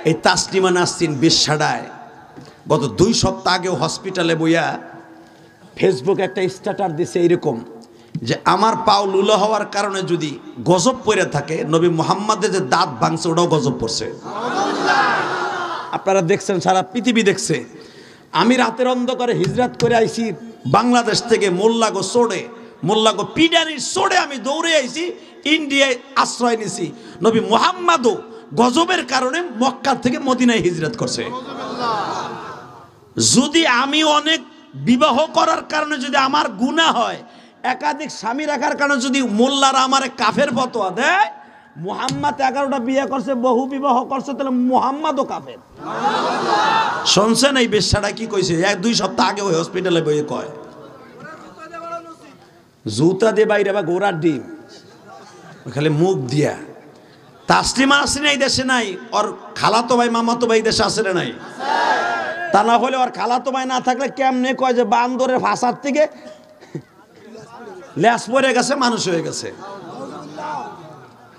এই তাসলিমা নাসরিন বেশ্যাডায় গত 2 সপ্তাহ আগে হসপিটালে বইয়া ফেসবুক একটা স্ট্যাটাস দিছে এরকম যে আমার পাও লুলা হওয়ার কারণে যদি গজব পড়ে থাকে নবী মুহাম্মদের যে দাঁত ভাঙছে ওটাও গজব পড়ছে। আপনারা দেখছেন, সারা পৃথিবী দেখছে। আমি রাতের অন্ধকারে হিজরত করে আইছি বাংলাদেশ থেকে মোল্লাগো পিডানির সোড়ে আমি দৌড়ে আইছি ইন্ডিয়ায় আশ্রয় নিছি। নবী মুহাম্মদও গজবের কারণে মক্কা থেকে মদিনায় হিজরত করছে। যদি আমি অনেক বিবাহ করার কারণে যদি আমার গুনাহ হয়, একাধিক স্বামী রাখার কারণে যদি মোল্লারা আমারে কাফের ফতোয়া দেয়, মুহাম্মদ 11টা বিয়ে করছে, বহু বিবাহ করছে, তাহলে মুহাম্মদও কাফের। শুনছেন এই বেশ্যাটা কি কইছে? 1-2 সপ্তাহ আগে ওই হসপিটালে বইয়ে কয় জুতা দিয়ে বাইরে বা গোড়ার ডিম খালি মুখ দিয়া। তাসলিমা নাসরিন এই দেশে নাই, ওর খালাতো ভাই মামাতো ভাই দেশে আছে না নাই? তা না হলে ওর খালাতো ভাই না থাকলে কেমনে কয় যে বান্দরের ফাঁসার থেকে ল্যাস পড়ে গেছে, মানুষ হয়ে গেছে।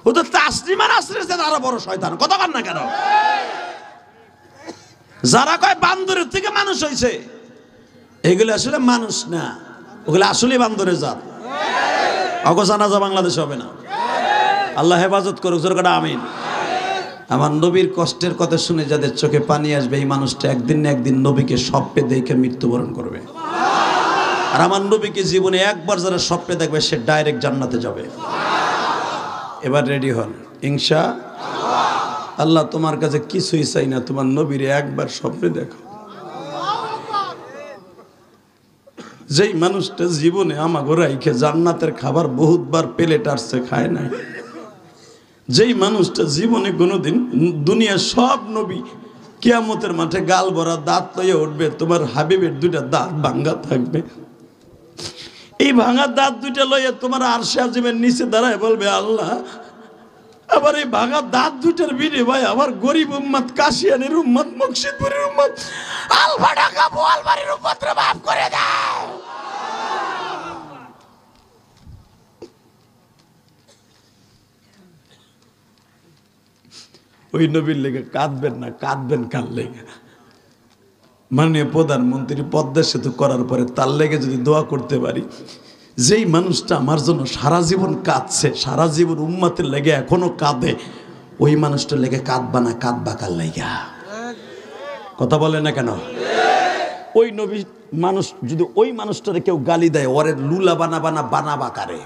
ও তো তাসলিমা নাসরিন আরো বড় শয়তান, কথা বল না কেন? যারা কয় বান্দরের থেকে মানুষ হয়েছে, এগুলো আসলে মানুষ না, ওগুলো আসলে বান্দরের জাত। অগজানাজা বাংলাদেশ হবে না। আল্লাহ হেফাজত করুক, জোরে করে আমিন। আমার নবীর কষ্টের কথা শুনে যাদের চোখে পানি আসবে, এই মানুষটা একদিন না একদিন নবীকে স্বপ্নে দেখে মৃত্যুবরণ করবে। আর আমার নবীকে জীবনে একবার যারা স্বপ্নে দেখবে সে ডাইরেক্ট জান্নাতে যাবে। এবার রেডি হন ইনশাআল্লাহ। আল্লাহ তোমার কাছে কিছুই চাই না, তোমার নবীরে একবার স্বপ্নে দেখো। যেই মানুষটা জীবনে আমাগো রাইখে জান্নাতের খাবার বহুতবার প্লেট আসছে খায় নাই, যেই মানুষটা জীবনে কোনোদিন দুনিয়ার সব নবী কিয়ামতের মাঠে গাল ভরা দাঁত লইয়া উঠবে, তোমার হাবিবের 2টা দাঁত ভাঙ্গা থাকবে। এই ভাঙা দাঁত 2টা লইয়া তোমার আরশে আজিমের নিচে দাঁড়ায় বলবে আল্লাহ, আবার এই ভাঙা দাঁত 2টার বিনে ভাই আমার গরিব উম্মত, কাশিয়ানের উম্মত, মুর্শিদপুরের উম্মত, আলফা ঢাকা বোয়ালবাড়ির উম্মতরে মাফ করে দাও। ওই নবীর লেগে কাঁদবেন না, কাঁদবেন কার লেগে? মাননীয় প্রধানমন্ত্রী পদ্মা সেতু করার পরে তার লেগে যদি দোয়া করতে পারি, যেই মানুষটা আমার জন্য সারা জীবন কাঁদছে, সারা জীবন উম্মতের লেগে এখনো কাঁদে, ওই মানুষটার লেগে কাঁদবা না, কাঁদবা কার লেগা? কথা বলে না কেন? ওই নবী মানুষ যদি ওই মানুষটারে কেউ গালি দেয়, ওরে লুলা বানাবা কারে?